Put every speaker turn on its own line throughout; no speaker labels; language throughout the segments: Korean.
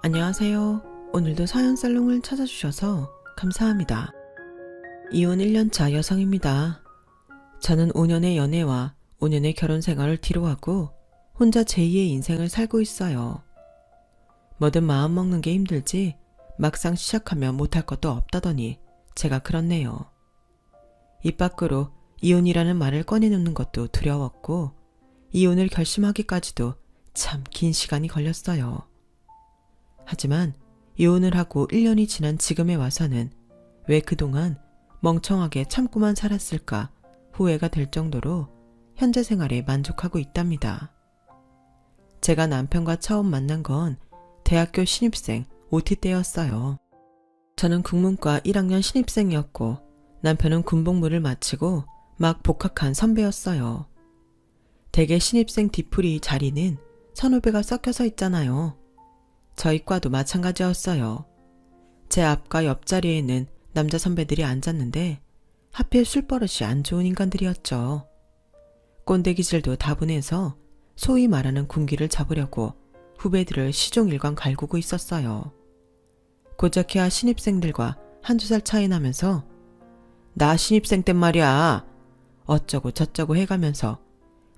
안녕하세요. 오늘도 사연살롱을 찾아주셔서 감사합니다. 이혼 1년차 여성입니다. 저는 5년의 연애와 5년의 결혼 생활을 뒤로하고 혼자 제2의 인생을 살고 있어요. 뭐든 마음먹는 게 힘들지 막상 시작하면 못할 것도 없다더니 제가 그렇네요. 입 밖으로 이혼이라는 말을 꺼내놓는 것도 두려웠고 이혼을 결심하기까지도 참 긴 시간이 걸렸어요. 하지만 이혼을 하고 1년이 지난 지금에 와서는 왜 그동안 멍청하게 참고만 살았을까 후회가 될 정도로 현재 생활에 만족하고 있답니다. 제가 남편과 처음 만난 건 대학교 신입생 OT 때였어요. 저는 국문과 1학년 신입생이었고 남편은 군복무를 마치고 막 복학한 선배였어요. 대개 신입생 뒤풀이 자리는 선후배가 섞여서 있잖아요. 저희 과도 마찬가지였어요. 제 앞과 옆자리에는 남자 선배들이 앉았는데 하필 술버릇이 안 좋은 인간들이었죠. 꼰대 기질도 다분해서 소위 말하는 군기를 잡으려고 후배들을 시종일관 갈구고 있었어요. 고작해야 신입생들과 한두 살 차이 나면서 나 신입생 땐 말이야 어쩌고 저쩌고 해가면서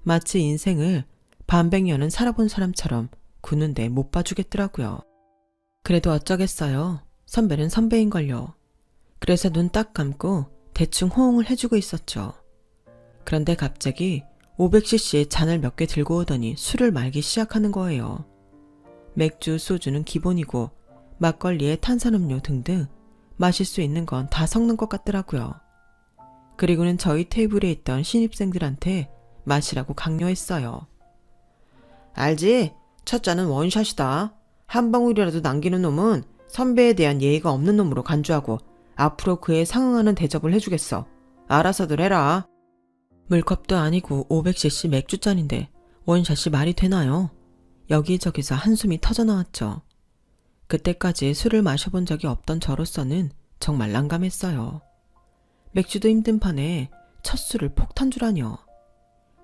마치 인생을 반백년은 살아본 사람처럼 구는데 못 봐주겠더라고요. 그래도 어쩌겠어요. 선배는 선배인걸요. 그래서 눈 딱 감고 대충 호응을 해주고 있었죠. 그런데 갑자기 500cc 잔을 몇 개 들고 오더니 술을 말기 시작하는 거예요. 맥주, 소주는 기본이고 막걸리에 탄산음료 등등 마실 수 있는 건 다 섞는 것 같더라고요. 그리고는 저희 테이블에 있던 신입생들한테 마시라고 강요했어요. 알지? 첫 잔은 원샷이다. 한 방울이라도 남기는 놈은 선배에 대한 예의가 없는 놈으로 간주하고 앞으로 그에 상응하는 대접을 해주겠어. 알아서들 해라. 물컵도 아니고 500cc 맥주잔인데 원샷이 말이 되나요? 여기저기서 한숨이 터져나왔죠. 그때까지 술을 마셔본 적이 없던 저로서는 정말 난감했어요. 맥주도 힘든 판에 첫 술을 폭탄주라뇨.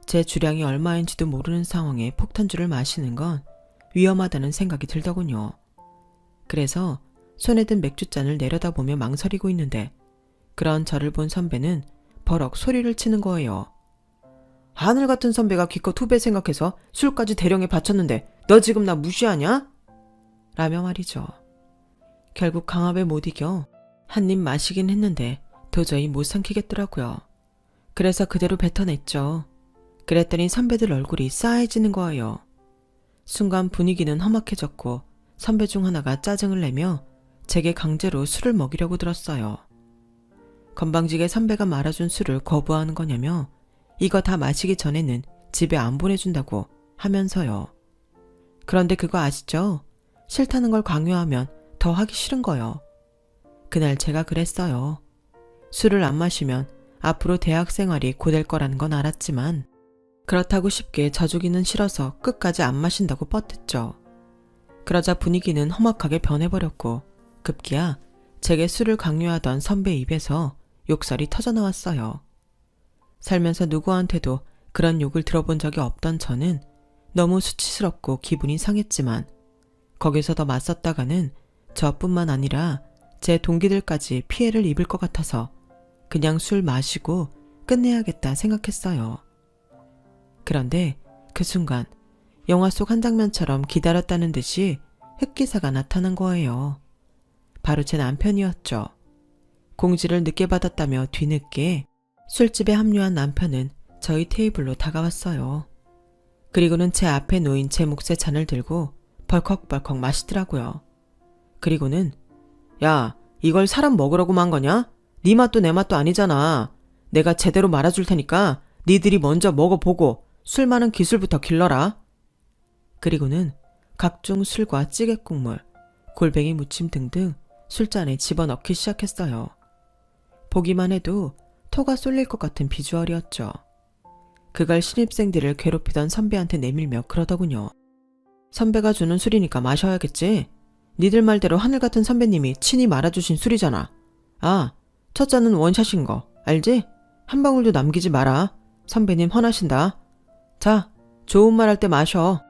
제 주량이 얼마인지도 모르는 상황에 폭탄주를 마시는 건 위험하다는 생각이 들더군요. 그래서 손에 든 맥주잔을 내려다보며 망설이고 있는데 그런 저를 본 선배는 버럭 소리를 치는 거예요. 하늘 같은 선배가 기껏 후배 생각해서 술까지 대령에 바쳤는데 너 지금 나 무시하냐? 라며 말이죠. 결국 강압에 못 이겨 한 입 마시긴 했는데 도저히 못 삼키겠더라고요. 그래서 그대로 뱉어냈죠. 그랬더니 선배들 얼굴이 싸해지는 거예요. 순간 분위기는 험악해졌고 선배 중 하나가 짜증을 내며 제게 강제로 술을 먹이려고 들었어요. 건방지게 선배가 말아준 술을 거부하는 거냐며 이거 다 마시기 전에는 집에 안 보내준다고 하면서요. 그런데 그거 아시죠? 싫다는 걸 강요하면 더 하기 싫은 거요. 그날 제가 그랬어요. 술을 안 마시면 앞으로 대학 생활이 고될 거라는 건 알았지만 그렇다고 쉽게 져주기는 싫어서 끝까지 안 마신다고 뻗댔죠. 그러자 분위기는 험악하게 변해버렸고 급기야 제게 술을 강요하던 선배 입에서 욕설이 터져나왔어요. 살면서 누구한테도 그런 욕을 들어본 적이 없던 저는 너무 수치스럽고 기분이 상했지만 거기서 더 맞섰다가는 저뿐만 아니라 제 동기들까지 피해를 입을 것 같아서 그냥 술 마시고 끝내야겠다 생각했어요. 그런데 그 순간 영화 속 한 장면처럼 기다렸다는 듯이 흑기사가 나타난 거예요. 바로 제 남편이었죠. 공지를 늦게 받았다며 뒤늦게 술집에 합류한 남편은 저희 테이블로 다가왔어요. 그리고는 제 앞에 놓인 제 몫의 잔을 들고 벌컥벌컥 마시더라고요. 그리고는 야, 이걸 사람 먹으라고 만 거냐? 네 맛도 내 맛도 아니잖아. 내가 제대로 말아줄 테니까 니들이 먼저 먹어보고 술 많은 기술부터 길러라. 그리고는 각종 술과 찌개 국물, 골뱅이 무침 등등 술잔에 집어넣기 시작했어요. 보기만 해도 토가 쏠릴 것 같은 비주얼이었죠. 그걸 신입생들을 괴롭히던 선배한테 내밀며 그러더군요. 선배가 주는 술이니까 마셔야겠지? 니들 말대로 하늘같은 선배님이 친히 말아주신 술이잖아. 아, 첫 잔은 원샷인 거 알지? 한 방울도 남기지 마라. 선배님 헌하신다. 자, 좋은 말 할 때 마셔.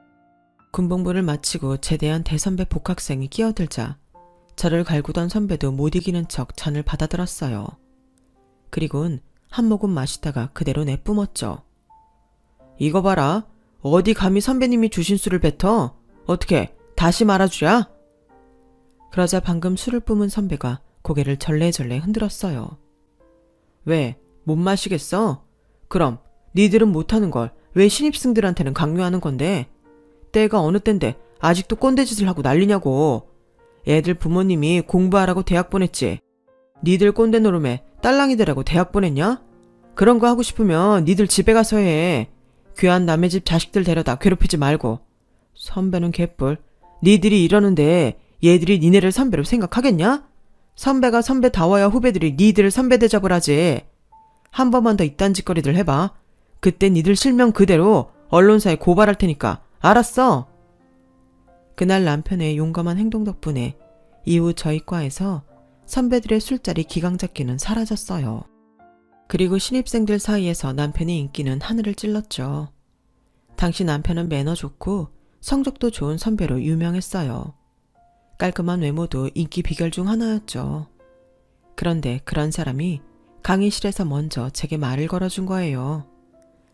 군복무를 마치고 제대한 대선배 복학생이 끼어들자 저를 갈구던 선배도 못 이기는 척 잔을 받아들었어요. 그리곤 한 모금 마시다가 그대로 내뿜었죠. 이거 봐라. 어디 감히 선배님이 주신 술을 뱉어? 어떻게 다시 말아주랴? 그러자 방금 술을 뿜은 선배가 고개를 절레절레 흔들었어요. 왜? 못 마시겠어? 그럼 니들은 못하는 걸 왜 신입생들한테는 강요하는 건데? 때가 어느 땐데 아직도 꼰대짓을 하고 난리냐고. 애들 부모님이 공부하라고 대학 보냈지. 니들 꼰대 노름에 딸랑이들하고 대학 보냈냐? 그런 거 하고 싶으면 니들 집에 가서 해. 귀한 남의 집 자식들 데려다 괴롭히지 말고. 선배는 개뿔. 니들이 이러는데 얘들이 니네를 선배로 생각하겠냐? 선배가 선배다워야 후배들이 니들을 선배 대접을 하지. 한 번만 더 이딴 짓거리들 해봐. 그때 니들 실명 그대로 언론사에 고발할 테니까. 알았어? 그날 남편의 용감한 행동 덕분에 이후 저희 과에서 선배들의 술자리 기강잡기는 사라졌어요. 그리고 신입생들 사이에서 남편의 인기는 하늘을 찔렀죠. 당시 남편은 매너 좋고 성적도 좋은 선배로 유명했어요. 깔끔한 외모도 인기 비결 중 하나였죠. 그런데 그런 사람이 강의실에서 먼저 제게 말을 걸어준 거예요.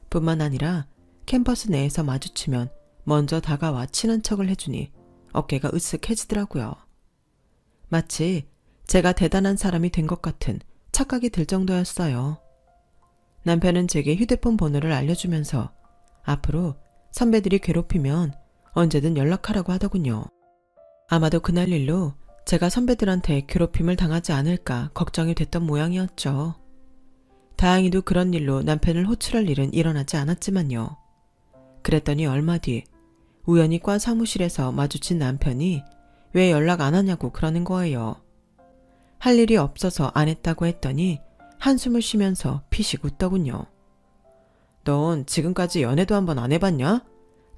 뿐만 아니라 캠퍼스 내에서 마주치면 먼저 다가와 친한 척을 해주니 어깨가 으쓱해지더라고요. 마치 제가 대단한 사람이 된 것 같은 착각이 들 정도였어요. 남편은 제게 휴대폰 번호를 알려주면서 앞으로 선배들이 괴롭히면 언제든 연락하라고 하더군요. 아마도 그날 일로 제가 선배들한테 괴롭힘을 당하지 않을까 걱정이 됐던 모양이었죠. 다행히도 그런 일로 남편을 호출할 일은 일어나지 않았지만요. 그랬더니 얼마 뒤 우연히 과 사무실에서 마주친 남편이 왜 연락 안 하냐고 그러는 거예요. 할 일이 없어서 안 했다고 했더니 한숨을 쉬면서 피식 웃더군요. 넌 지금까지 연애도 한번 안 해봤냐?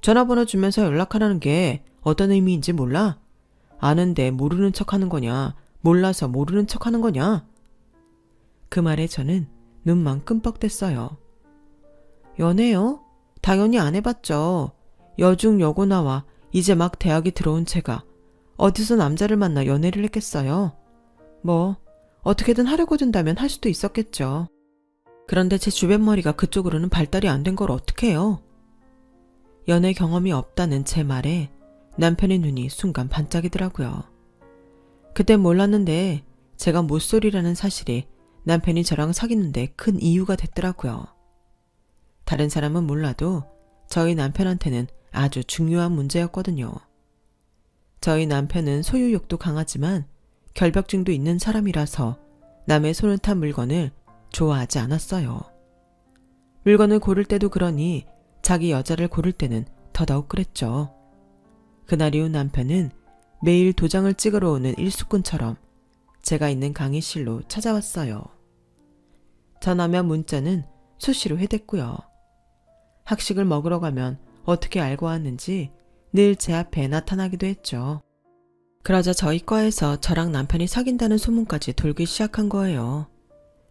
전화번호 주면서 연락하라는 게 어떤 의미인지 몰라? 아는데 모르는 척 하는 거냐? 몰라서 모르는 척 하는 거냐? 그 말에 저는 눈만 끔뻑댔어요. 연애요? 당연히 안 해봤죠. 여중 여고 나와 이제 막 대학에 들어온 제가 어디서 남자를 만나 연애를 했겠어요? 뭐 어떻게든 하려고 든다면 할 수도 있었겠죠. 그런데 제 주변 머리가 그쪽으로는 발달이 안 된 걸 어떡해요? 연애 경험이 없다는 제 말에 남편의 눈이 순간 반짝이더라고요. 그땐 몰랐는데 제가 모쏠이라는 사실이 남편이 저랑 사귀는데 큰 이유가 됐더라고요. 다른 사람은 몰라도 저희 남편한테는 아주 중요한 문제였거든요. 저희 남편은 소유욕도 강하지만 결벽증도 있는 사람이라서 남의 손을 탄 물건을 좋아하지 않았어요. 물건을 고를 때도 그러니 자기 여자를 고를 때는 더더욱 그랬죠. 그날 이후 남편은 매일 도장을 찍으러 오는 일수꾼처럼 제가 있는 강의실로 찾아왔어요. 전화며 문자는 수시로 해댔고요. 학식을 먹으러 가면 어떻게 알고 왔는지 늘 제 앞에 나타나기도 했죠. 그러자 저희 과에서 저랑 남편이 사귄다는 소문까지 돌기 시작한 거예요.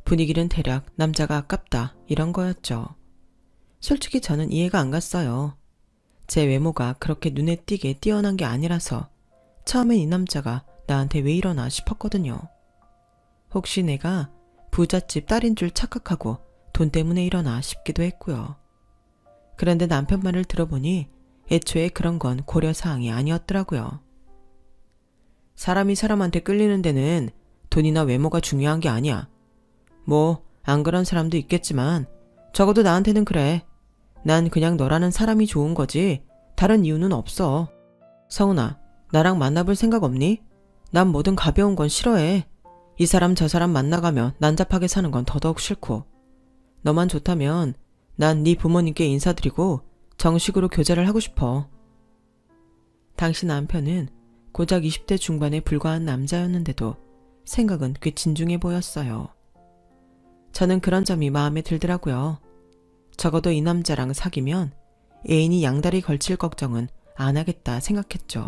분위기는 대략 남자가 아깝다 이런 거였죠. 솔직히 저는 이해가 안 갔어요. 제 외모가 그렇게 눈에 띄게 뛰어난 게 아니라서 처음엔 이 남자가 나한테 왜 이러나 싶었거든요. 혹시 내가 부잣집 딸인 줄 착각하고 돈 때문에 이러나 싶기도 했고요. 그런데 남편 말을 들어보니 애초에 그런 건 고려사항이 아니었더라고요. 사람이 사람한테 끌리는 데는 돈이나 외모가 중요한 게 아니야. 뭐 안 그런 사람도 있겠지만 적어도 나한테는 그래. 난 그냥 너라는 사람이 좋은 거지 다른 이유는 없어. 성훈아, 나랑 만나볼 생각 없니? 난 뭐든 가벼운 건 싫어해. 이 사람 저 사람 만나가면 난잡하게 사는 건 더더욱 싫고. 너만 좋다면 난 네 부모님께 인사드리고 정식으로 교제를 하고 싶어. 당시 남편은 고작 20대 중반에 불과한 남자였는데도 생각은 꽤 진중해 보였어요. 저는 그런 점이 마음에 들더라고요. 적어도 이 남자랑 사귀면 애인이 양다리 걸칠 걱정은 안 하겠다 생각했죠.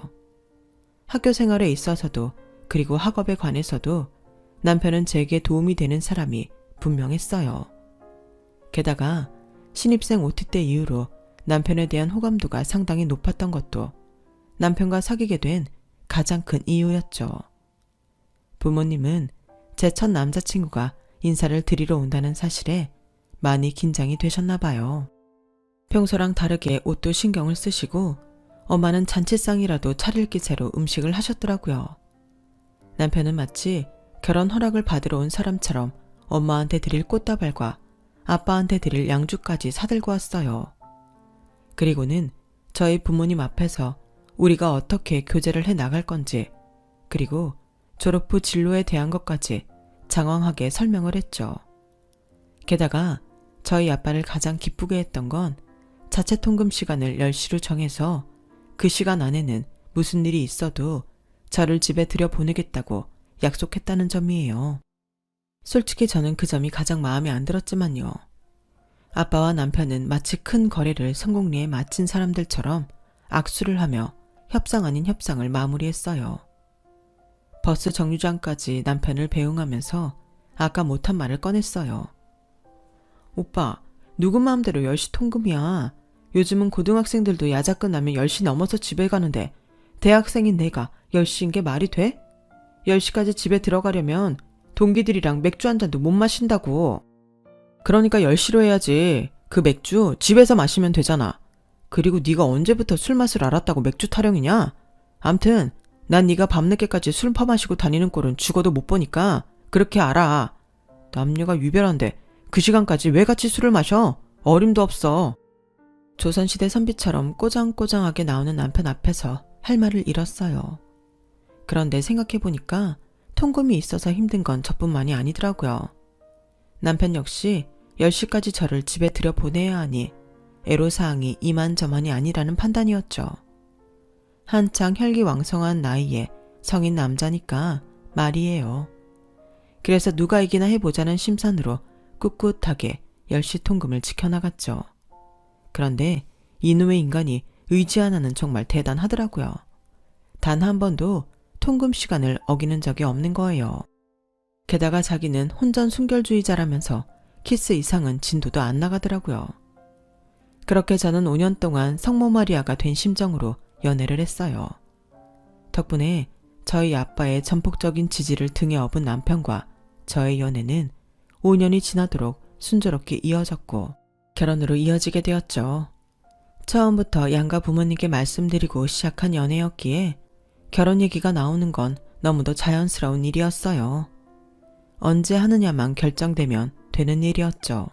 학교 생활에 있어서도 그리고 학업에 관해서도 남편은 제게 도움이 되는 사람이 분명했어요. 게다가 신입생 OT 때 이후로 남편에 대한 호감도가 상당히 높았던 것도 남편과 사귀게 된 가장 큰 이유였죠. 부모님은 제 첫 남자친구가 인사를 드리러 온다는 사실에 많이 긴장이 되셨나 봐요. 평소랑 다르게 옷도 신경을 쓰시고 엄마는 잔치상이라도 차릴 기세로 음식을 하셨더라고요. 남편은 마치 결혼 허락을 받으러 온 사람처럼 엄마한테 드릴 꽃다발과 아빠한테 드릴 양주까지 사들고 왔어요. 그리고는 저희 부모님 앞에서 우리가 어떻게 교제를 해 나갈 건지, 그리고 졸업 후 진로에 대한 것까지 장황하게 설명을 했죠. 게다가 저희 아빠를 가장 기쁘게 했던 건 자체 통금 시간을 10시로 정해서 그 시간 안에는 무슨 일이 있어도 저를 집에 들여보내겠다고 약속했다는 점이에요. 솔직히 저는 그 점이 가장 마음에 안 들었지만요. 아빠와 남편은 마치 큰 거래를 성공리에 마친 사람들처럼 악수를 하며 협상 아닌 협상을 마무리했어요. 버스 정류장까지 남편을 배웅하면서 아까 못한 말을 꺼냈어요. 오빠, 누구 마음대로 10시 통금이야. 요즘은 고등학생들도 야자 끝나면 10시 넘어서 집에 가는데 대학생인 내가 10시인 게 말이 돼? 10시까지 집에 들어가려면 동기들이랑 맥주 한 잔도 못 마신다고. 그러니까 10시로 해야지. 그 맥주 집에서 마시면 되잖아. 그리고 네가 언제부터 술 맛을 알았다고 맥주 타령이냐? 암튼 난 네가 밤늦게까지 술 퍼마시고 다니는 꼴은 죽어도 못 보니까 그렇게 알아. 남녀가 유별한데 그 시간까지 왜 같이 술을 마셔? 어림도 없어. 조선시대 선비처럼 꼬장꼬장하게 나오는 남편 앞에서 할 말을 잃었어요. 그런데 생각해보니까 통금이 있어서 힘든 건 저뿐만이 아니더라고요. 남편 역시 10시까지 저를 집에 들여보내야 하니 애로사항이 이만저만이 아니라는 판단이었죠. 한창 혈기왕성한 나이에 성인 남자니까 말이에요. 그래서 누가 이기나 해보자는 심산으로 꿋꿋하게 10시 통금을 지켜나갔죠. 그런데 이놈의 인간이 의지 하나는 정말 대단하더라고요. 단 한 번도 통금 시간을 어기는 적이 없는 거예요. 게다가 자기는 혼전 순결주의자라면서 키스 이상은 진도도 안 나가더라고요. 그렇게 저는 5년 동안 성모 마리아가 된 심정으로 연애를 했어요. 덕분에 저희 아빠의 전폭적인 지지를 등에 업은 남편과 저의 연애는 5년이 지나도록 순조롭게 이어졌고 결혼으로 이어지게 되었죠. 처음부터 양가 부모님께 말씀드리고 시작한 연애였기에 결혼 얘기가 나오는 건 너무도 자연스러운 일이었어요. 언제 하느냐만 결정되면 되는 일이었죠.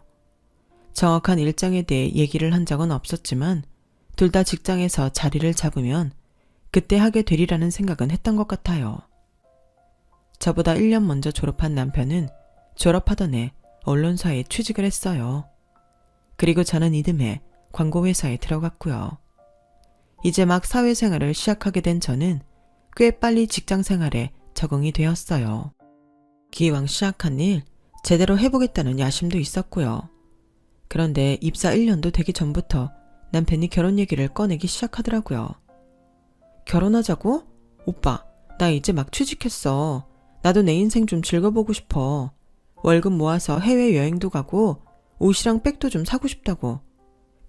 정확한 일정에 대해 얘기를 한 적은 없었지만 둘 다 직장에서 자리를 잡으면 그때 하게 되리라는 생각은 했던 것 같아요. 저보다 1년 먼저 졸업한 남편은 졸업하던 해 언론사에 취직을 했어요. 그리고 저는 이듬해 광고회사에 들어갔고요. 이제 막 사회생활을 시작하게 된 저는 꽤 빨리 직장생활에 적응이 되었어요. 기왕 시작한 일 제대로 해보겠다는 야심도 있었고요. 그런데 입사 1년도 되기 전부터 남편이 결혼 얘기를 꺼내기 시작하더라고요. 결혼하자고? 오빠, 나 이제 막 취직했어. 나도 내 인생 좀 즐겨보고 싶어. 월급 모아서 해외여행도 가고 옷이랑 백도 좀 사고 싶다고.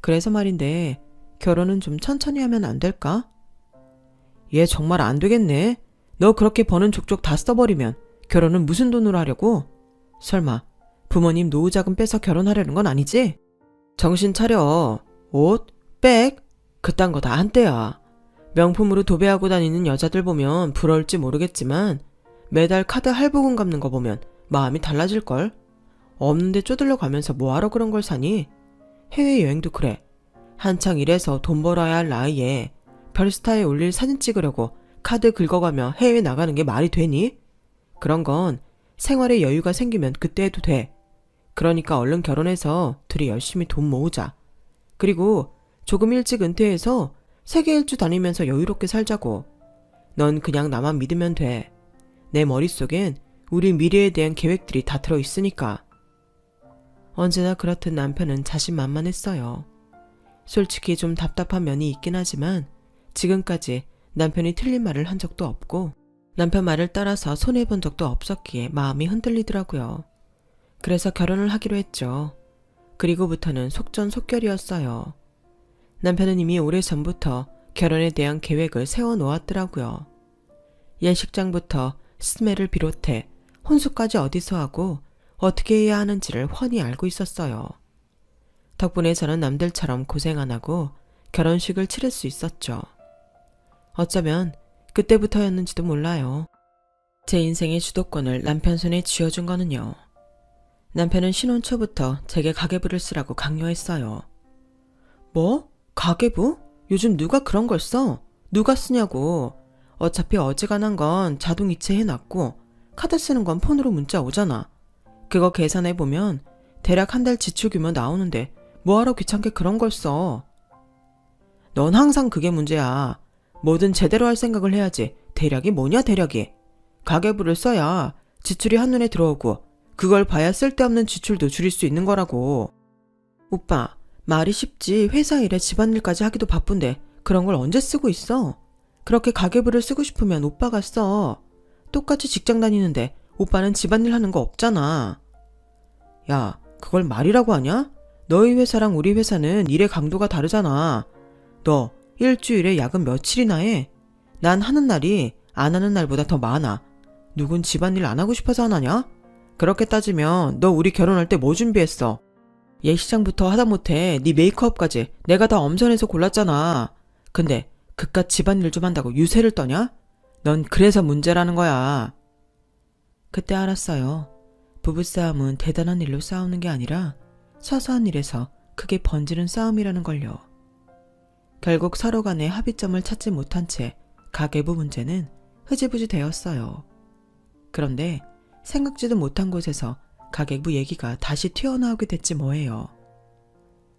그래서 말인데 결혼은 좀 천천히 하면 안 될까? 얘 정말 안 되겠네. 너 그렇게 버는 족족 다 써버리면 결혼은 무슨 돈으로 하려고? 설마 부모님 노후자금 빼서 결혼하려는 건 아니지? 정신 차려. 옷, 백, 그딴 거 다 한때야. 명품으로 도배하고 다니는 여자들 보면 부러울지 모르겠지만 매달 카드 할부금 갚는 거 보면 마음이 달라질걸? 없는데 쪼들려 가면서 뭐하러 그런 걸 사니? 해외여행도 그래. 한창 일해서 돈 벌어야 할 나이에 별스타에 올릴 사진 찍으려고 카드 긁어가며 해외 나가는 게 말이 되니? 그런 건 생활에 여유가 생기면 그때 해도 돼. 그러니까 얼른 결혼해서 둘이 열심히 돈 모으자. 그리고 조금 일찍 은퇴해서 세계 일주 다니면서 여유롭게 살자고. 넌 그냥 나만 믿으면 돼. 내 머릿속엔 우리 미래에 대한 계획들이 다 들어있으니까. 언제나 그렇듯 남편은 자신만만했어요. 솔직히 좀 답답한 면이 있긴 하지만 지금까지 남편이 틀린 말을 한 적도 없고 남편 말을 따라서 손해본 적도 없었기에 마음이 흔들리더라고요. 그래서 결혼을 하기로 했죠. 그리고부터는 속전속결이었어요. 남편은 이미 오래전부터 결혼에 대한 계획을 세워놓았더라고요. 예식장부터 스멜을 비롯해 혼수까지 어디서 하고 어떻게 해야 하는지를 훤히 알고 있었어요. 덕분에 저는 남들처럼 고생 안 하고 결혼식을 치를 수 있었죠. 어쩌면 그때부터였는지도 몰라요. 제 인생의 주도권을 남편 손에 쥐어준 거는요. 남편은 신혼 초부터 제게 가계부를 쓰라고 강요했어요. 뭐? 가계부? 요즘 누가 그런 걸 써? 누가 쓰냐고. 어차피 어지간한 건 자동 이체 해놨고 카드 쓰는 건 폰으로 문자 오잖아. 그거 계산해보면 대략 한 달 지출 규모 나오는데 뭐하러 귀찮게 그런 걸 써. 넌 항상 그게 문제야. 뭐든 제대로 할 생각을 해야지. 대략이 뭐냐 대략이. 가계부를 써야 지출이 한눈에 들어오고 그걸 봐야 쓸데없는 지출도 줄일 수 있는 거라고. 오빠, 말이 쉽지 회사 일에 집안일까지 하기도 바쁜데 그런 걸 언제 쓰고 있어? 그렇게 가계부를 쓰고 싶으면 오빠가 써. 똑같이 직장 다니는데 오빠는 집안일 하는 거 없잖아. 야, 그걸 말이라고 하냐? 너희 회사랑 우리 회사는 일의 강도가 다르잖아. 너 일주일에 야근 며칠이나 해? 난 하는 날이 안 하는 날보다 더 많아. 누군 집안일 안 하고 싶어서 안 하냐? 그렇게 따지면 너 우리 결혼할 때 뭐 준비했어? 예식장부터 하다못해 네 메이크업까지 내가 다 엄선해서 골랐잖아. 근데 그깟 집안일 좀 한다고 유세를 떠냐? 넌 그래서 문제라는 거야. 그때 알았어요. 부부싸움은 대단한 일로 싸우는 게 아니라 사소한 일에서 크게 번지는 싸움이라는 걸요. 결국 서로 간의 합의점을 찾지 못한 채 가계부 문제는 흐지부지 되었어요. 그런데 생각지도 못한 곳에서 가계부 얘기가 다시 튀어나오게 됐지 뭐예요.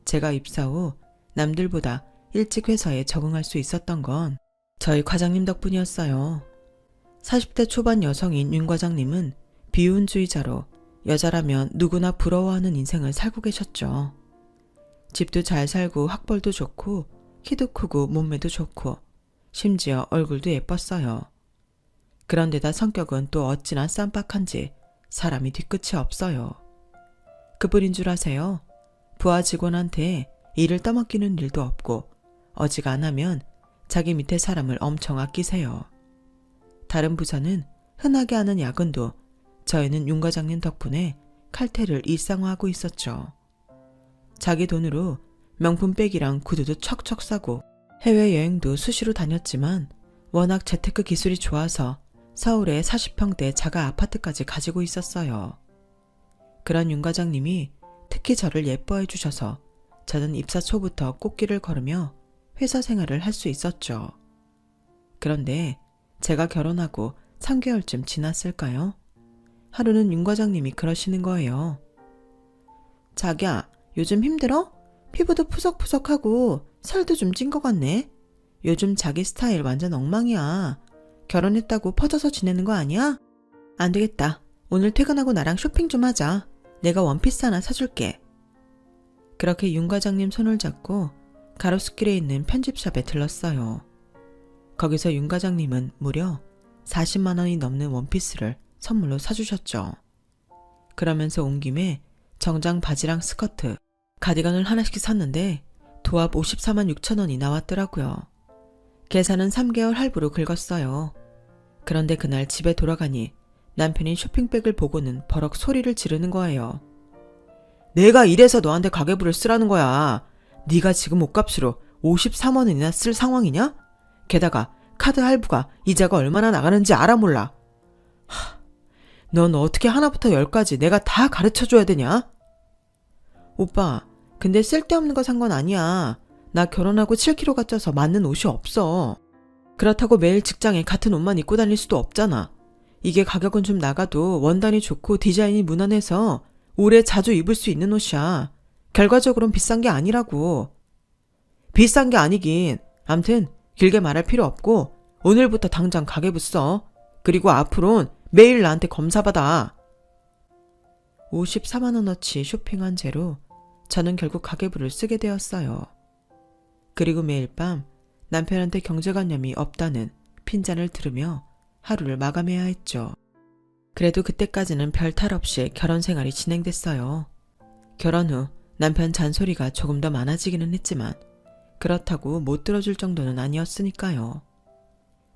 제가 입사 후 남들보다 일찍 회사에 적응할 수 있었던 건 저희 과장님 덕분이었어요. 40대 초반 여성인 윤 과장님은 비혼주의자로 여자라면 누구나 부러워하는 인생을 살고 계셨죠. 집도 잘 살고 학벌도 좋고 키도 크고 몸매도 좋고 심지어 얼굴도 예뻤어요. 그런데다 성격은 또 어찌나 쌈박한지 사람이 뒤끝이 없어요. 그뿐인 줄 아세요? 부하 직원한테 일을 떠맡기는 일도 없고 어지간하면 자기 밑에 사람을 엄청 아끼세요. 다른 부서는 흔하게 하는 야근도 저희는 윤 과장님 덕분에 칼퇴를 일상화하고 있었죠. 자기 돈으로 명품백이랑 구두도 척척 사고 해외여행도 수시로 다녔지만 워낙 재테크 기술이 좋아서 서울에 40평대 자가 아파트까지 가지고 있었어요. 그런 윤 과장님이 특히 저를 예뻐해 주셔서 저는 입사 초부터 꽃길을 걸으며 회사 생활을 할 수 있었죠. 그런데 제가 결혼하고 3개월쯤 지났을까요? 하루는 윤 과장님이 그러시는 거예요. 자기야, 요즘 힘들어? 피부도 푸석푸석하고 살도 좀 찐 것 같네. 요즘 자기 스타일 완전 엉망이야. 결혼했다고 퍼져서 지내는 거 아니야? 안 되겠다. 오늘 퇴근하고 나랑 쇼핑 좀 하자. 내가 원피스 하나 사줄게. 그렇게 윤 과장님 손을 잡고 가로수길에 있는 편집샵에 들렀어요. 거기서 윤 과장님은 무려 40만 원이 넘는 원피스를 선물로 사주셨죠. 그러면서 온 김에 정장 바지랑 스커트, 가디건을 하나씩 샀는데 도합 54만 6천 원이 나왔더라고요. 계산은 3개월 할부로 긁었어요. 그런데 그날 집에 돌아가니 남편이 쇼핑백을 보고는 버럭 소리를 지르는 거예요. 내가 이래서 너한테 가계부를 쓰라는 거야. 네가 지금 옷값으로 53만 원이나 쓸 상황이냐? 게다가 카드 할부가 이자가 얼마나 나가는지 알아 몰라. 넌 어떻게 하나부터 10까지 내가 다 가르쳐줘야 되냐? 오빠, 근데 쓸데없는 거 산 건 아니야. 나 결혼하고 7kg가 쪄서 맞는 옷이 없어. 그렇다고 매일 직장에 같은 옷만 입고 다닐 수도 없잖아. 이게 가격은 좀 나가도 원단이 좋고 디자인이 무난해서 오래 자주 입을 수 있는 옷이야. 결과적으로는 비싼 게 아니라고. 비싼 게 아니긴. 암튼 길게 말할 필요 없고 오늘부터 당장 가계부 써. 그리고 앞으론 매일 나한테 검사받아. 54만 원어치 쇼핑한 채로 저는 결국 가계부를 쓰게 되었어요. 그리고 매일 밤 남편한테 경제관념이 없다는 핀잔을 들으며 하루를 마감해야 했죠. 그래도 그때까지는 별 탈 없이 결혼 생활이 진행됐어요. 결혼 후 남편 잔소리가 조금 더 많아지기는 했지만 그렇다고 못 들어줄 정도는 아니었으니까요.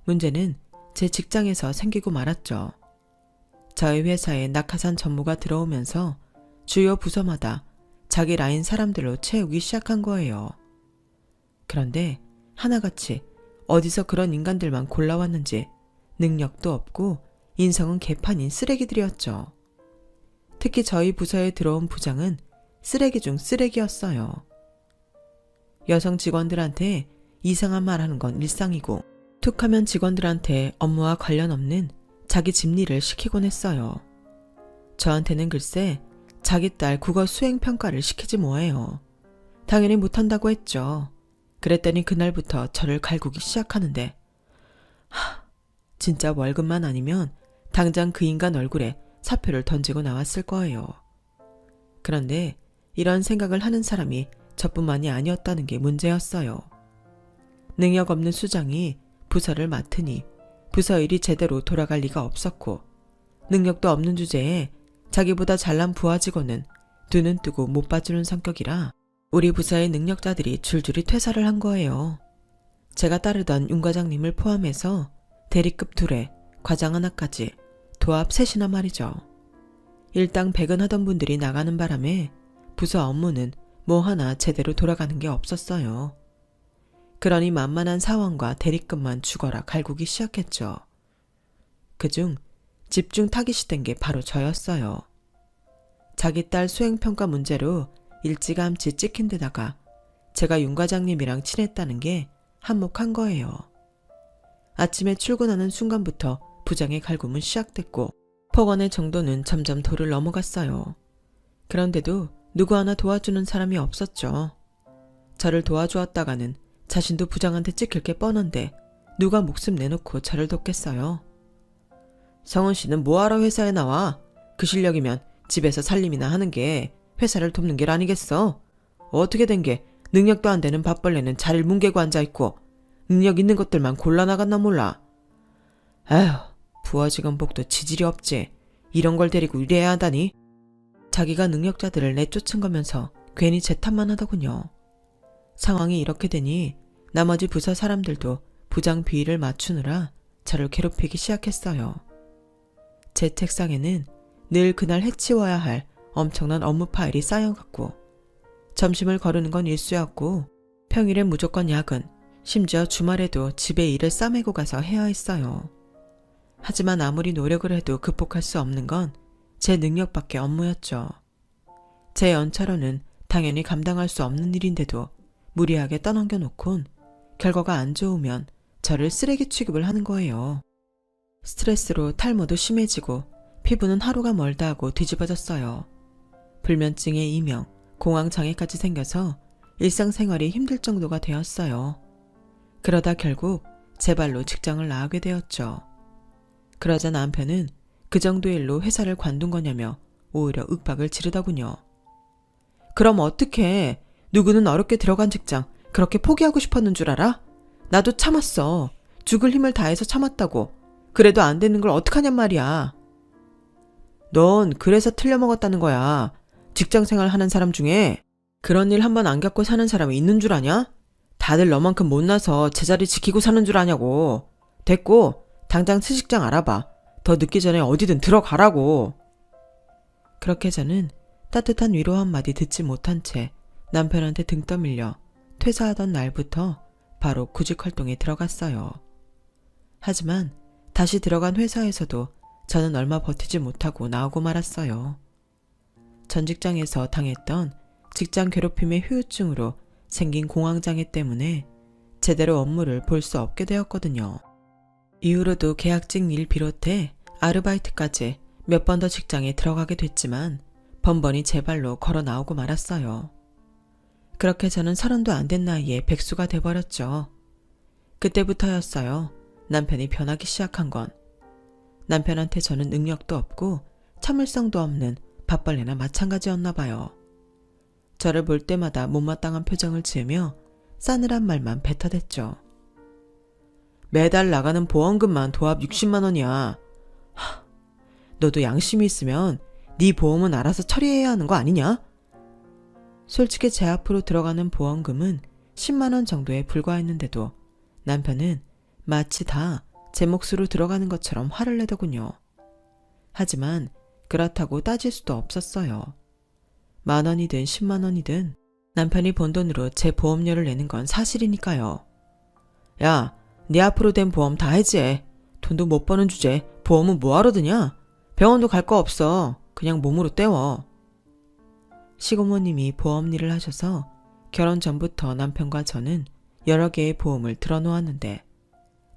문제는 제 직장에서 생기고 말았죠. 저희 회사에 낙하산 전무가 들어오면서 주요 부서마다 자기 라인 사람들로 채우기 시작한 거예요. 그런데 하나같이 어디서 그런 인간들만 골라왔는지 능력도 없고 인성은 개판인 쓰레기들이었죠. 특히 저희 부서에 들어온 부장은 쓰레기 중 쓰레기였어요. 여성 직원들한테 이상한 말 하는 건 일상이고 툭하면 직원들한테 업무와 관련 없는 자기 집일을 시키곤 했어요. 저한테는 글쎄 자기 딸 국어 수행평가를 시키지 뭐예요. 당연히 못한다고 했죠. 그랬더니 그날부터 저를 갈구기 시작하는데 진짜 월급만 아니면 당장 그 인간 얼굴에 사표를 던지고 나왔을 거예요. 그런데 이런 생각을 하는 사람이 저뿐만이 아니었다는 게 문제였어요. 능력 없는 수장이 부서를 맡으니 부서 일이 제대로 돌아갈 리가 없었고 능력도 없는 주제에 자기보다 잘난 부하 직원은 두 눈 뜨고 못 봐주는 성격이라 우리 부서의 능력자들이 줄줄이 퇴사를 한 거예요. 제가 따르던 윤 과장님을 포함해서 대리급 2에 과장 하나까지 도합 3이나 말이죠. 일당 배근하던 분들이 나가는 바람에 부서 업무는 뭐 하나 제대로 돌아가는 게 없었어요. 그러니 만만한 사원과 대리급만 죽어라 갈구기 시작했죠. 그중 집중 타깃이 된 게 바로 저였어요. 자기 딸 수행평가 문제로 일찌감치 찍힌 데다가 제가 윤 과장님이랑 친했다는 게 한몫한 거예요. 아침에 출근하는 순간부터 부장의 갈굼은 시작됐고 폭언의 정도는 점점 도를 넘어갔어요. 그런데도 누구 하나 도와주는 사람이 없었죠. 저를 도와주었다가는 자신도 부장한테 찍힐 게 뻔한데 누가 목숨 내놓고 저를 돕겠어요. 성은 씨는 뭐하러 회사에 나와? 그 실력이면 집에서 살림이나 하는 게 회사를 돕는 길 아니겠어? 어떻게 된 게 능력도 안 되는 밥벌레는 자리를 뭉개고 앉아있고 능력 있는 것들만 골라나갔나 몰라. 아휴, 부하 직원 복도 지질이 없지. 이런 걸 데리고 일해야 하다니. 자기가 능력자들을 내쫓은 거면서 괜히 제 탓만 하더군요. 상황이 이렇게 되니 나머지 부서 사람들도 부장 비위를 맞추느라 저를 괴롭히기 시작했어요. 제 책상에는 늘 그날 해치워야 할 엄청난 업무 파일이 쌓여갔고 점심을 거르는 건 일쑤였고 평일엔 무조건 야근, 심지어 주말에도 집에 일을 싸매고 가서 해야 했어요. 하지만 아무리 노력을 해도 극복할 수 없는 건 제 능력밖에 업무였죠. 제 연차로는 당연히 감당할 수 없는 일인데도 무리하게 떠넘겨 놓곤 결과가 안 좋으면 저를 쓰레기 취급을 하는 거예요. 스트레스로 탈모도 심해지고 피부는 하루가 멀다 하고 뒤집어졌어요. 불면증에 이명, 공황장애까지 생겨서 일상생활이 힘들 정도가 되었어요. 그러다 결국 제 발로 직장을 나가게 되었죠. 그러자 남편은 그 정도 일로 회사를 관둔 거냐며 오히려 윽박을 지르더군요. 그럼 어떡해? 누구는 어렵게 들어간 직장 그렇게 포기하고 싶었는 줄 알아? 나도 참았어. 죽을 힘을 다해서 참았다고. 그래도 안 되는 걸 어떡하냔 말이야. 넌 그래서 틀려먹었다는 거야. 직장생활 하는 사람 중에 그런 일 한 번 안 겪고 사는 사람이 있는 줄 아냐? 다들 너만큼 못나서 제자리 지키고 사는 줄 아냐고. 됐고 당장 새 직장 알아봐. 더 늦기 전에 어디든 들어가라고. 그렇게 저는 따뜻한 위로 한마디 듣지 못한 채 남편한테 등 떠밀려 퇴사하던 날부터 바로 구직 활동에 들어갔어요. 하지만 다시 들어간 회사에서도 저는 얼마 버티지 못하고 나오고 말았어요. 전 직장에서 당했던 직장 괴롭힘의 후유증으로 생긴 공황장애 때문에 제대로 업무를 볼 수 없게 되었거든요. 이후로도 계약직 일 비롯해 아르바이트까지 몇 번 더 직장에 들어가게 됐지만 번번이 제 발로 걸어 나오고 말았어요. 그렇게 저는 30도 안 된 나이에 백수가 돼버렸죠. 그때부터였어요. 남편이 변하기 시작한 건. 남편한테 저는 능력도 없고 참을성도 없는 밥벌레나 마찬가지였나 봐요. 저를 볼 때마다 못마땅한 표정을 지으며 싸늘한 말만 뱉어댔죠. 매달 나가는 보험금만 도합 60만 원이야. 너도 양심이 있으면 네 보험은 알아서 처리해야 하는 거 아니냐? 솔직히 제 앞으로 들어가는 보험금은 10만 원 정도에 불과했는데도 남편은 마치 다 제 몫으로 들어가는 것처럼 화를 내더군요. 하지만 그렇다고 따질 수도 없었어요. 10,000원이든 10만 원이든 남편이 번 돈으로 제 보험료를 내는 건 사실이니까요. 야, 네 앞으로 된 보험 다 해지해. 돈도 못 버는 주제 보험은 뭐하러 드냐? 병원도 갈 거 없어. 그냥 몸으로 때워. 시고모님이 보험 일을 하셔서 결혼 전부터 남편과 저는 여러 개의 보험을 들어놓았는데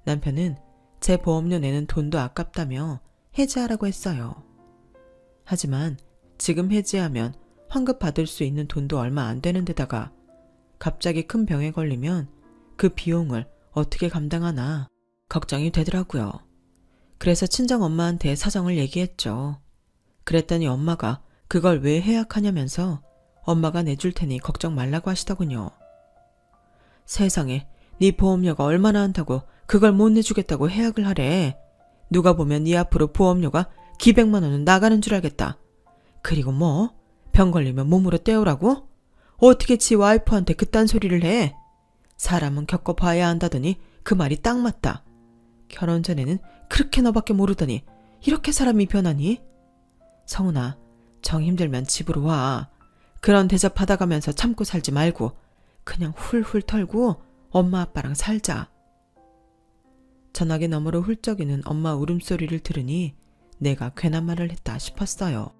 남편은 제 보험료 내는 돈도 아깝다며 해지하라고 했어요. 하지만 지금 해지하면 환급 받을 수 있는 돈도 얼마 안 되는 데다가 갑자기 큰 병에 걸리면 그 비용을 어떻게 감당하나 걱정이 되더라고요. 그래서 친정엄마한테 사정을 얘기했죠. 그랬더니 엄마가 그걸 왜 해약하냐면서 엄마가 내줄 테니 걱정 말라고 하시더군요. 세상에, 네 보험료가 얼마나 한다고 그걸 못 내주겠다고 해약을 하래. 누가 보면 네 앞으로 보험료가 기백만 원은 나가는 줄 알겠다. 그리고 뭐? 병 걸리면 몸으로 때우라고? 어떻게 지 와이프한테 그딴 소리를 해? 사람은 겪어봐야 한다더니 그 말이 딱 맞다. 결혼 전에는 그렇게 너밖에 모르더니 이렇게 사람이 변하니? 성훈아, 정 힘들면 집으로 와. 그런 대접 받아가면서 참고 살지 말고 그냥 훌훌 털고 엄마 아빠랑 살자. 전화기 너머로 훌쩍이는 엄마 울음소리를 들으니 내가 괜한 말을 했다 싶었어요.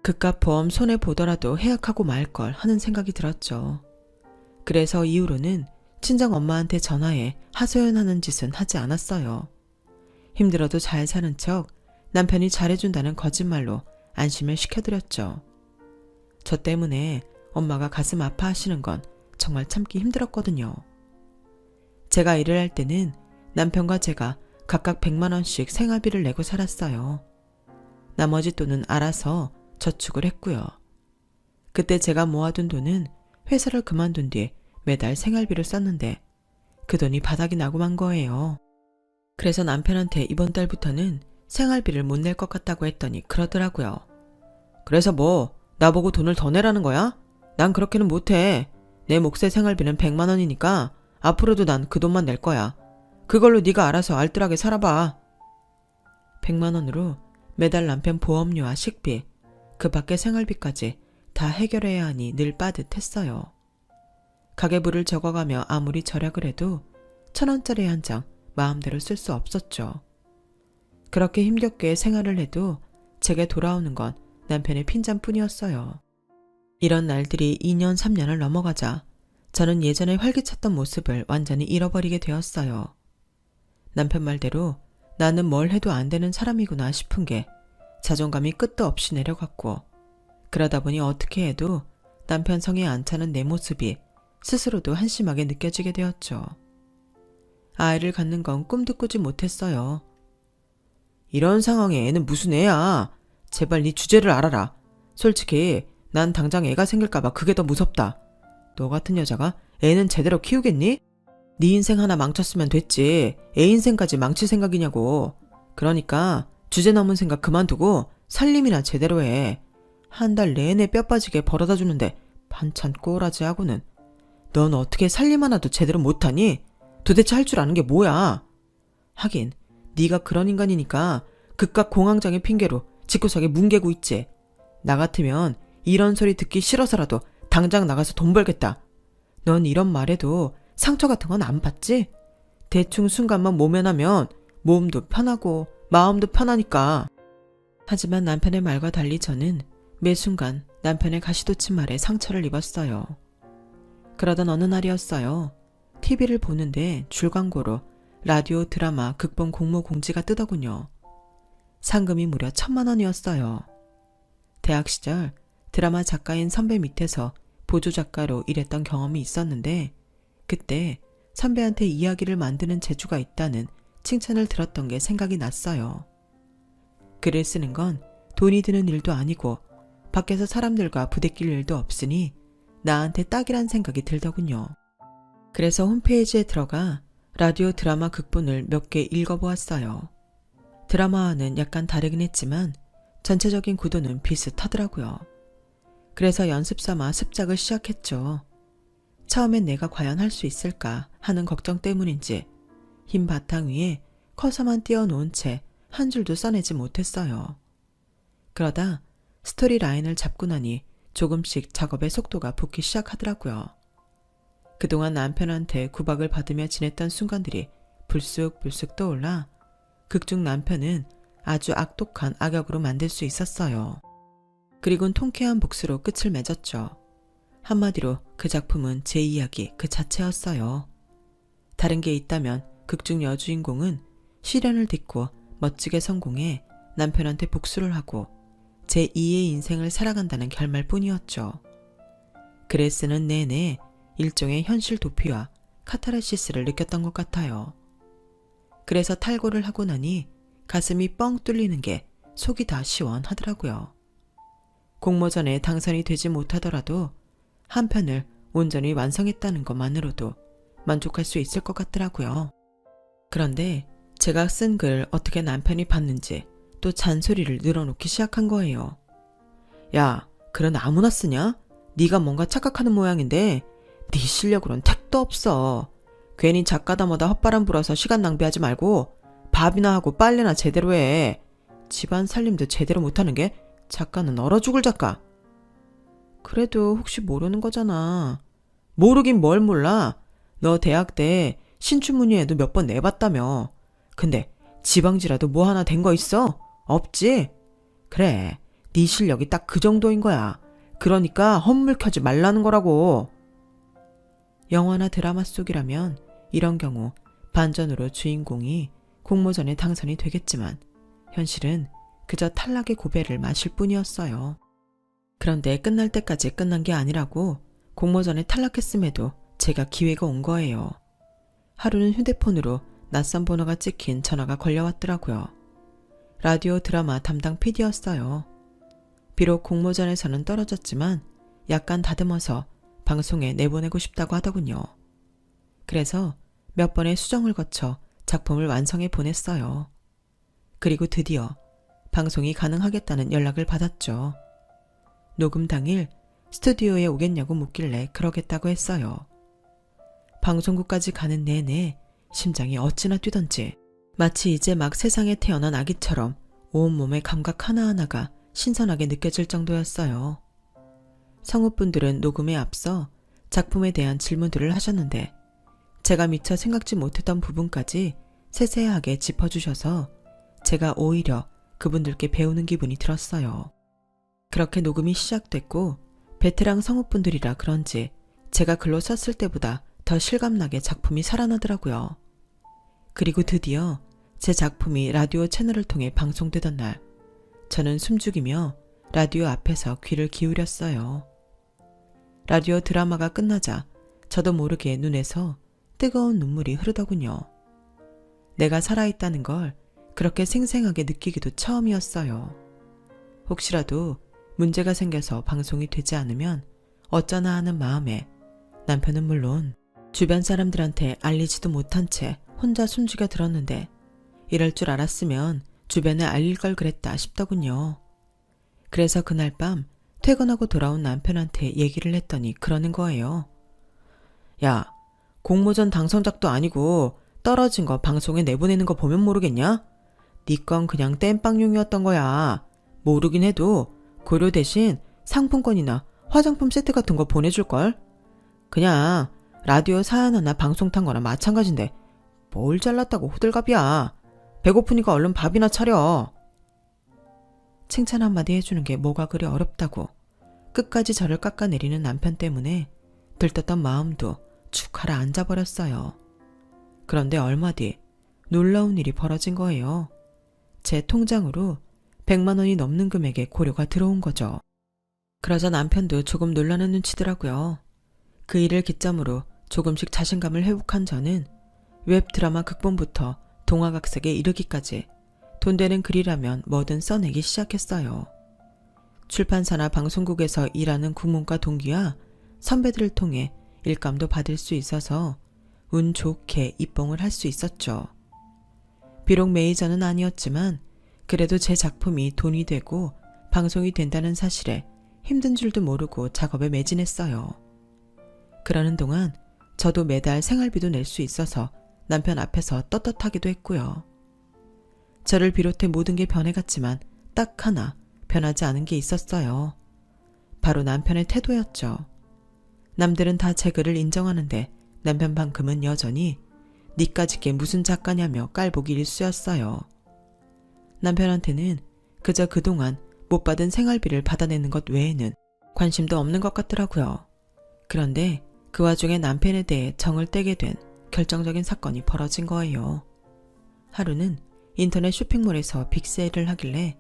그깟 보험 손해보더라도 해약하고 말걸 하는 생각이 들었죠. 그래서 이후로는 친정 엄마한테 전화해 하소연하는 짓은 하지 않았어요. 힘들어도 잘 사는 척 남편이 잘해준다는 거짓말로 안심을 시켜드렸죠. 저 때문에 엄마가 가슴 아파하시는 건 정말 참기 힘들었거든요. 제가 일을 할 때는 남편과 제가 각각 100만 원씩 생활비를 내고 살았어요. 나머지 돈은 알아서 저축을 했고요. 그때 제가 모아둔 돈은 회사를 그만둔 뒤 매달 생활비를 썼는데 그 돈이 바닥이 나고 만 거예요. 그래서 남편한테 이번 달부터는 생활비를 못 낼 것 같다고 했더니 그러더라고요. 그래서 뭐 나보고 돈을 더 내라는 거야? 난 그렇게는 못해. 내 몫의 생활비는 100만 원이니까 앞으로도 난 그 돈만 낼 거야. 그걸로 네가 알아서 알뜰하게 살아봐. 100만 원으로 매달 남편 보험료와 식비, 그 밖에 생활비까지 다 해결해야 하니 늘 빠듯했어요. 가계부를 적어가며 아무리 절약을 해도 1,000원짜리 한 장 마음대로 쓸 수 없었죠. 그렇게 힘겹게 생활을 해도 제게 돌아오는 건 남편의 핀잔뿐이었어요. 이런 날들이 2년 3년을 넘어가자 저는 예전에 활기찼던 모습을 완전히 잃어버리게 되었어요. 남편 말대로 나는 뭘 해도 안 되는 사람이구나 싶은 게 자존감이 끝도 없이 내려갔고 그러다 보니 어떻게 해도 남편 성에 안 차는 내 모습이 스스로도 한심하게 느껴지게 되었죠. 아이를 갖는 건 꿈도 꾸지 못했어요. 이런 상황에 애는 무슨 애야. 제발 네 주제를 알아라. 솔직히 난 당장 애가 생길까봐 그게 더 무섭다. 너 같은 여자가 애는 제대로 키우겠니? 네 인생 하나 망쳤으면 됐지. 애 인생까지 망칠 생각이냐고. 그러니까 주제 넘은 생각 그만두고 살림이나 제대로 해. 한 달 내내 뼈 빠지게 벌어다 주는데 반찬 꼬라지 하고는. 넌 어떻게 살림 하나도 제대로 못하니? 도대체 할 줄 아는 게 뭐야? 하긴 네가 그런 인간이니까 그깟 공황장애 핑계로 집구석에 뭉개고 있지. 나 같으면 이런 소리 듣기 싫어서라도 당장 나가서 돈 벌겠다. 넌 이런 말에도 상처 같은 건 안 받지? 대충 순간만 모면하면 몸도 편하고 마음도 편하니까. 하지만 남편의 말과 달리 저는 매 순간 남편의 가시돋친 말에 상처를 입었어요. 그러던 어느 날이었어요. TV를 보는데 줄광고로 라디오 드라마 극본 공모 공지가 뜨더군요. 상금이 무려 1,000만 원이었어요. 대학 시절 드라마 작가인 선배 밑에서 보조작가로 일했던 경험이 있었는데 그때 선배한테 이야기를 만드는 재주가 있다는 칭찬을 들었던 게 생각이 났어요. 글을 쓰는 건 돈이 드는 일도 아니고 밖에서 사람들과 부대낄 일도 없으니 나한테 딱이란 생각이 들더군요. 그래서 홈페이지에 들어가 라디오 드라마 극본을 몇 개 읽어보았어요. 드라마와는 약간 다르긴 했지만 전체적인 구도는 비슷하더라고요. 그래서 연습 삼아 습작을 시작했죠. 처음엔 내가 과연 할 수 있을까 하는 걱정 때문인지 흰 바탕 위에 커서만 띄워놓은 채 한 줄도 써내지 못했어요. 그러다 스토리 라인을 잡고 나니 조금씩 작업의 속도가 붙기 시작하더라고요. 그동안 남편한테 구박을 받으며 지냈던 순간들이 불쑥불쑥 떠올라 극중 남편은 아주 악독한 악역으로 만들 수 있었어요. 그리곤 통쾌한 복수로 끝을 맺었죠. 한마디로 그 작품은 제 이야기 그 자체였어요. 다른 게 있다면 극중 여주인공은 시련을 딛고 멋지게 성공해 남편한테 복수를 하고 제2의 인생을 살아간다는 결말뿐이었죠. 글을 쓰는 내내 일종의 현실 도피와 카타르시스를 느꼈던 것 같아요. 그래서 탈고를 하고 나니 가슴이 뻥 뚫리는 게 속이 다 시원하더라고요. 공모전에 당선이 되지 못하더라도 한 편을 온전히 완성했다는 것만으로도 만족할 수 있을 것 같더라고요. 그런데 제가 쓴 글 어떻게 남편이 봤는지 또 잔소리를 늘어놓기 시작한 거예요. 야, 글은 아무나 쓰냐? 네가 뭔가 착각하는 모양인데 네 실력으론 택도 없어. 괜히 작가다 뭐다 헛바람 불어서 시간 낭비하지 말고 밥이나 하고 빨래나 제대로 해. 집안 살림도 제대로 못하는 게 작가는 얼어 죽을 작가. 그래도 혹시 모르는 거잖아. 모르긴 뭘 몰라. 너 대학 때 신춘문예에도 몇 번 내봤다며. 근데 지방지라도 뭐 하나 된 거 있어? 없지? 그래, 네 실력이 딱 그 정도인 거야. 그러니까 헛물 켜지 말라는 거라고. 영화나 드라마 속이라면 이런 경우 반전으로 주인공이 공모전에 당선이 되겠지만 현실은 그저 탈락의 고배를 마실 뿐이었어요. 그런데 끝날 때까지 끝난 게 아니라고 공모전에 탈락했음에도 제가 기회가 온 거예요. 하루는 휴대폰으로 낯선 번호가 찍힌 전화가 걸려왔더라고요. 라디오 드라마 담당 PD였어요. 비록 공모전에서는 떨어졌지만 약간 다듬어서 방송에 내보내고 싶다고 하더군요. 그래서 몇 번의 수정을 거쳐 작품을 완성해 보냈어요. 그리고 드디어 방송이 가능하겠다는 연락을 받았죠. 녹음 당일 스튜디오에 오겠냐고 묻길래 그러겠다고 했어요. 방송국까지 가는 내내 심장이 어찌나 뛰던지 마치 이제 막 세상에 태어난 아기처럼 온몸의 감각 하나하나가 신선하게 느껴질 정도였어요. 성우분들은 녹음에 앞서 작품에 대한 질문들을 하셨는데 제가 미처 생각지 못했던 부분까지 세세하게 짚어주셔서 제가 오히려 그분들께 배우는 기분이 들었어요. 그렇게 녹음이 시작됐고 베테랑 성우분들이라 그런지 제가 글로 썼을 때보다 더 실감나게 작품이 살아나더라고요. 그리고 드디어 제 작품이 라디오 채널을 통해 방송되던 날 저는 숨죽이며 라디오 앞에서 귀를 기울였어요. 라디오 드라마가 끝나자 저도 모르게 눈에서 뜨거운 눈물이 흐르더군요. 내가 살아있다는 걸 그렇게 생생하게 느끼기도 처음이었어요. 혹시라도 문제가 생겨서 방송이 되지 않으면 어쩌나 하는 마음에 남편은 물론 주변 사람들한테 알리지도 못한 채 혼자 숨죽여 들었는데 이럴 줄 알았으면 주변에 알릴 걸 그랬다 싶더군요. 그래서 그날 밤 퇴근하고 돌아온 남편한테 얘기를 했더니 그러는 거예요. 야, 공모전 당선작도 아니고 떨어진 거 방송에 내보내는 거 보면 모르겠냐? 네 건 그냥 땜빵용이었던 거야. 모르긴 해도 고려 대신 상품권이나 화장품 세트 같은 거 보내줄걸? 그냥 라디오 사연 하나 방송 탄 거나 마찬가지인데 뭘 잘났다고 호들갑이야. 배고프니까 얼른 밥이나 차려. 칭찬 한마디 해주는 게 뭐가 그리 어렵다고 끝까지 저를 깎아내리는 남편 때문에 들떴던 마음도 축 가라앉아버렸어요. 그런데 얼마 뒤 놀라운 일이 벌어진 거예요. 제 통장으로 100만 원이 넘는 금액의 고려가 들어온 거죠. 그러자 남편도 조금 놀라는 눈치더라고요. 그 일을 기점으로 조금씩 자신감을 회복한 저는 웹 드라마 극본부터 동화각색에 이르기까지 돈 되는 글이라면 뭐든 써내기 시작했어요. 출판사나 방송국에서 일하는 국문과 동기와 선배들을 통해 일감도 받을 수 있어서 운 좋게 입봉을 할 수 있었죠. 비록 메이저는 아니었지만 그래도 제 작품이 돈이 되고 방송이 된다는 사실에 힘든 줄도 모르고 작업에 매진했어요. 그러는 동안 저도 매달 생활비도 낼 수 있어서 남편 앞에서 떳떳하기도 했고요. 저를 비롯해 모든 게 변해갔지만 딱 하나 변하지 않은 게 있었어요. 바로 남편의 태도였죠. 남들은 다 제 글을 인정하는데 남편만큼은 여전히 니까짓 게 무슨 작가냐며 깔보기 일쑤였어요. 남편한테는 그저 그동안 못 받은 생활비를 받아내는 것 외에는 관심도 없는 것 같더라고요. 그런데 그 와중에 남편에 대해 정을 떼게 된 결정적인 사건이 벌어진 거예요. 하루는 인터넷 쇼핑몰에서 빅세일을 하길래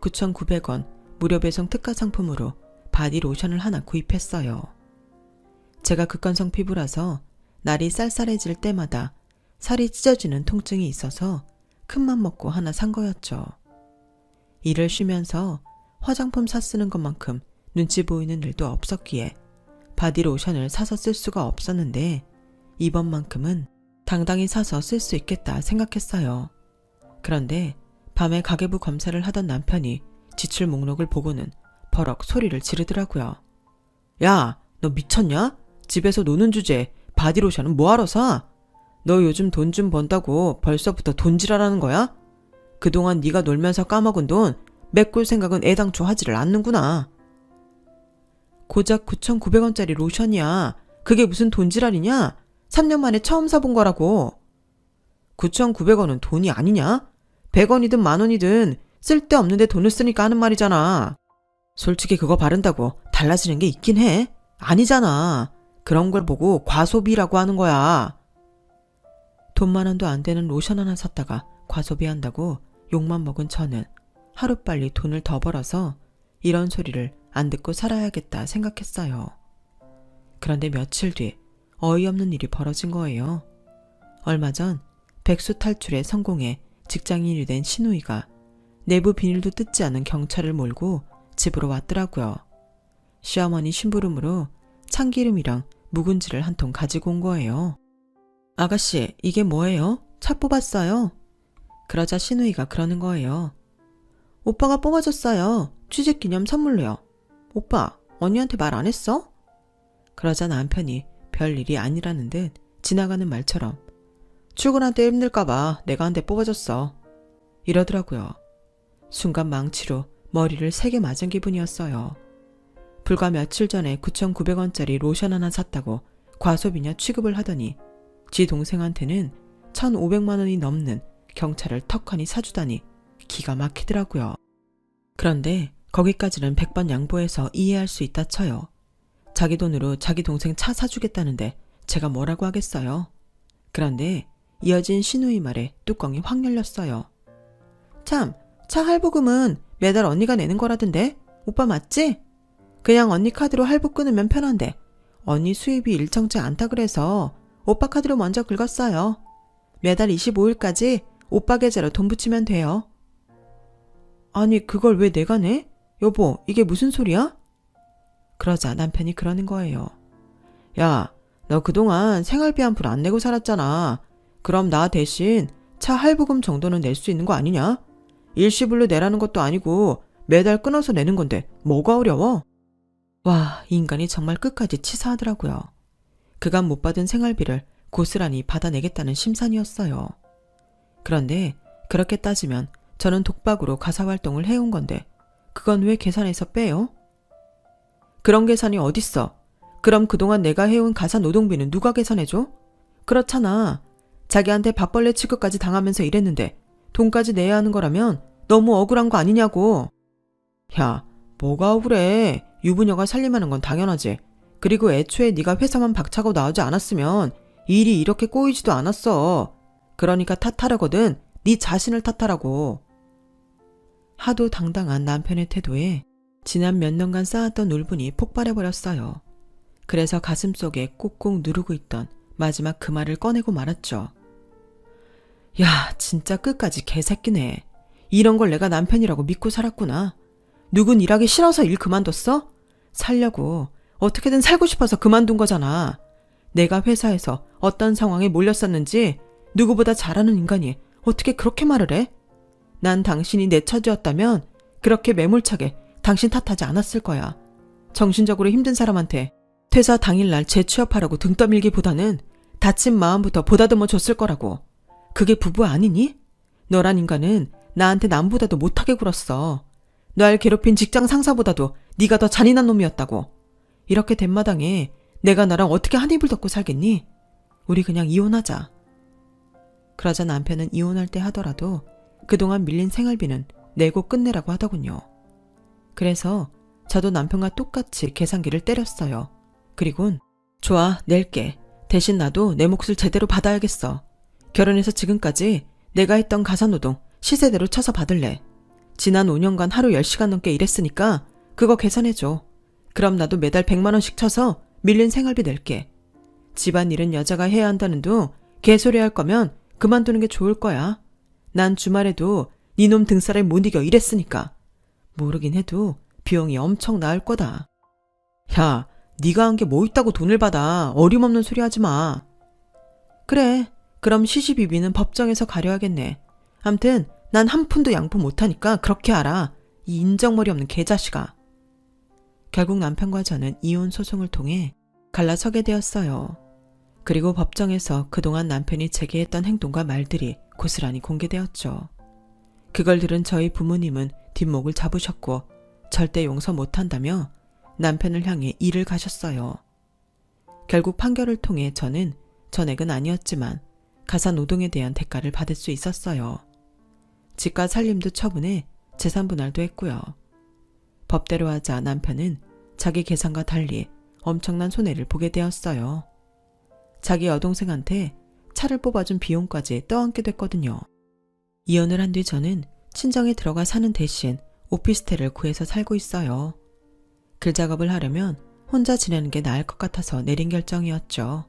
9,900원 무료 배송 특가 상품으로 바디 로션을 하나 구입했어요. 제가 극건성 피부라서 날이 쌀쌀해질 때마다 살이 찢어지는 통증이 있어서 큰맘 먹고 하나 산 거였죠. 일을 쉬면서 화장품 사 쓰는 것만큼 눈치 보이는 일도 없었기에 바디 로션을 사서 쓸 수가 없었는데 이번만큼은 당당히 사서 쓸 수 있겠다 생각했어요. 그런데 밤에 가계부 검사를 하던 남편이 지출 목록을 보고는 버럭 소리를 지르더라고요. 야, 너 미쳤냐? 집에서 노는 주제에 바디로션은 뭐하러 사? 너 요즘 돈 좀 번다고 벌써부터 돈질하라는 거야? 그동안 네가 놀면서 까먹은 돈 메꿀 생각은 애당초 하지를 않는구나. 고작 9,900원짜리 로션이야. 그게 무슨 돈지랄이냐? 3년 만에 처음 사본 거라고. 9,900원은 돈이 아니냐? 100원이든 만원이든 쓸데없는데 돈을 쓰니까 하는 말이잖아. 솔직히 그거 바른다고 달라지는 게 있긴 해? 아니잖아. 그런 걸 보고 과소비라고 하는 거야. 돈 10,000원도 안 되는 로션 하나 샀다가 과소비한다고 욕만 먹은 저는 하루빨리 돈을 더 벌어서 이런 소리를 안 듣고 살아야겠다 생각했어요. 그런데 며칠 뒤 어이없는 일이 벌어진 거예요. 얼마 전 백수 탈출에 성공해 직장인이 된 시누이가 내부 비닐도 뜯지 않은 경찰을 몰고 집으로 왔더라고요. 시어머니 심부름으로 참기름이랑 묵은지를 한 통 가지고 온 거예요. 아가씨, 이게 뭐예요? 차 뽑았어요. 그러자 시누이가 그러는 거예요. 오빠가 뽑아줬어요. 취직기념 선물로요. 오빠, 언니한테 말 안 했어? 그러자 남편이 별일이 아니라는 듯 지나가는 말처럼 출근할 때 힘들까봐 내가 한 대 뽑아줬어. 이러더라고요. 순간 망치로 머리를 3개 맞은 기분이었어요. 불과 며칠 전에 9,900원짜리 로션 하나 샀다고 과소비냐 취급을 하더니 지 동생한테는 1,500만 원이 넘는 경차를 턱하니 사주다니 기가 막히더라고요. 그런데 거기까지는 100번 양보해서 이해할 수 있다 쳐요. 자기 돈으로 자기 동생 차 사주겠다는데 제가 뭐라고 하겠어요. 그런데 이어진 시누이 말에 뚜껑이 확 열렸어요. 참, 차 할부금은 매달 언니가 내는 거라던데? 오빠 맞지? 그냥 언니 카드로 할부 끊으면 편한데 언니 수입이 일정치 않다 그래서 오빠 카드로 먼저 긁었어요. 매달 25일까지 오빠 계좌로 돈 붙이면 돼요. 아니 그걸 왜 내가 내? 여보, 이게 무슨 소리야? 그러자 남편이 그러는 거예요. 야, 너 그동안 생활비 한 푼 안 내고 살았잖아. 그럼 나 대신 차 할부금 정도는 낼 수 있는 거 아니냐? 일시불로 내라는 것도 아니고 매달 끊어서 내는 건데 뭐가 어려워? 와, 이 인간이 정말 끝까지 치사하더라고요. 그간 못 받은 생활비를 고스란히 받아내겠다는 심산이었어요. 그런데 그렇게 따지면 저는 독박으로 가사활동을 해온 건데 그건 왜 계산해서 빼요? 그런 계산이 어딨어? 그럼 그동안 내가 해온 가사 노동비는 누가 계산해줘? 그렇잖아. 자기한테 밥벌레 취급까지 당하면서 일했는데 돈까지 내야 하는 거라면 너무 억울한 거 아니냐고. 야, 뭐가 억울해. 유부녀가 살림하는 건 당연하지. 그리고 애초에 네가 회사만 박차고 나오지 않았으면 일이 이렇게 꼬이지도 않았어. 그러니까 탓하라거든. 네 자신을 탓하라고. 하도 당당한 남편의 태도에 지난 몇 년간 쌓았던 울분이 폭발해버렸어요. 그래서 가슴속에 꾹꾹 누르고 있던 마지막 그 말을 꺼내고 말았죠. 야, 진짜 끝까지 개새끼네. 이런 걸 내가 남편이라고 믿고 살았구나. 누군 일하기 싫어서 일 그만뒀어? 살려고 어떻게든 살고 싶어서 그만둔 거잖아. 내가 회사에서 어떤 상황에 몰렸었는지 누구보다 잘 아는 인간이 어떻게 그렇게 말을 해? 난 당신이 내 처지였다면 그렇게 매몰차게 당신 탓하지 않았을 거야. 정신적으로 힘든 사람한테 퇴사 당일날 재취업하라고 등 떠밀기보다는 다친 마음부터 보다듬어 줬을 거라고. 그게 부부 아니니? 너란 인간은 나한테 남보다도 못하게 굴었어. 날 괴롭힌 직장 상사보다도 네가 더 잔인한 놈이었다고. 이렇게 된 마당에 내가 나랑 어떻게 한 입을 덮고 살겠니? 우리 그냥 이혼하자. 그러자 남편은 이혼할 때 하더라도 그동안 밀린 생활비는 내고 끝내라고 하더군요. 그래서 저도 남편과 똑같이 계산기를 때렸어요. 그리곤 좋아, 낼게. 대신 나도 내 몫을 제대로 받아야겠어. 결혼해서 지금까지 내가 했던 가사노동 시세대로 쳐서 받을래. 지난 5년간 하루 10시간 넘게 일했으니까 그거 계산해줘. 그럼 나도 매달 100만 원씩 쳐서 밀린 생활비 낼게. 집안일은 여자가 해야 한다는 둥 개소리 할 거면 그만두는 게 좋을 거야. 난 주말에도 니놈 등살에 못 이겨 일했으니까. 모르긴 해도 비용이 엄청 나을 거다. 야, 네가 한 게 뭐 있다고 돈을 받아. 어림없는 소리 하지 마. 그래, 그럼 시시비비는 법정에서 가려야겠네. 암튼 난 한 푼도 양보 못하니까 그렇게 알아. 이 인정머리 없는 개자식아. 결국 남편과 저는 이혼 소송을 통해 갈라서게 되었어요. 그리고 법정에서 그동안 남편이 제게 했던 행동과 말들이 고스란히 공개되었죠. 그걸 들은 저희 부모님은 뒷목을 잡으셨고 절대 용서 못한다며 남편을 향해 일을 가셨어요. 결국 판결을 통해 저는 전액은 아니었지만 가사 노동에 대한 대가를 받을 수 있었어요. 집과 살림도 처분해 재산 분할도 했고요. 법대로 하자 남편은 자기 계산과 달리 엄청난 손해를 보게 되었어요. 자기 여동생한테 차를 뽑아준 비용까지 떠안게 됐거든요. 이혼을 한 뒤 저는 친정에 들어가 사는 대신 오피스텔을 구해서 살고 있어요. 글 작업을 하려면 혼자 지내는 게 나을 것 같아서 내린 결정이었죠.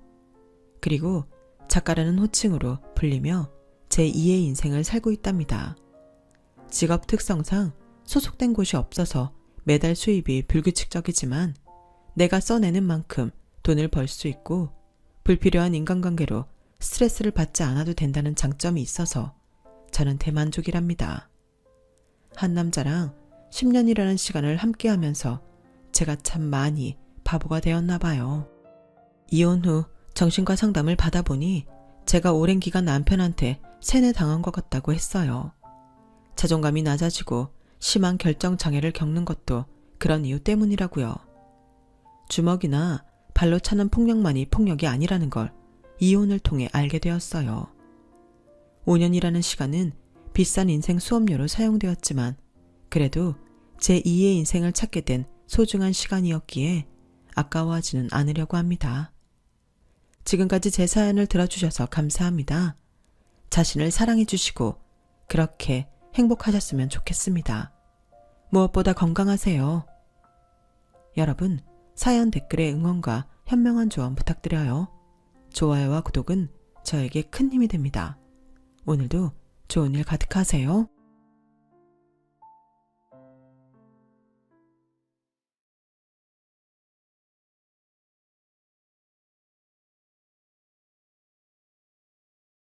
그리고 작가라는 호칭으로 불리며 제2의 인생을 살고 있답니다. 직업 특성상 소속된 곳이 없어서 매달 수입이 불규칙적이지만 내가 써내는 만큼 돈을 벌 수 있고 불필요한 인간관계로 스트레스를 받지 않아도 된다는 장점이 있어서 저는 대만족이랍니다. 한 남자랑 10년이라는 시간을 함께하면서 제가 참 많이 바보가 되었나 봐요. 이혼 후 정신과 상담을 받아보니 제가 오랜 기간 남편한테 세뇌당한 것 같다고 했어요. 자존감이 낮아지고 심한 결정장애를 겪는 것도 그런 이유 때문이라고요. 주먹이나 발로 차는 폭력만이 폭력이 아니라는 걸 이혼을 통해 알게 되었어요. 5년이라는 시간은 비싼 인생 수업료로 사용되었지만 그래도 제2의 인생을 찾게 된 소중한 시간이었기에 아까워하지는 않으려고 합니다. 지금까지 제 사연을 들어주셔서 감사합니다. 자신을 사랑해 주시고 그렇게 행복하셨으면 좋겠습니다. 무엇보다 건강하세요. 여러분, 사연 댓글에 응원과 현명한 조언 부탁드려요. 좋아요와 구독은 저에게 큰 힘이 됩니다. 오늘도 좋은 일 가득하세요.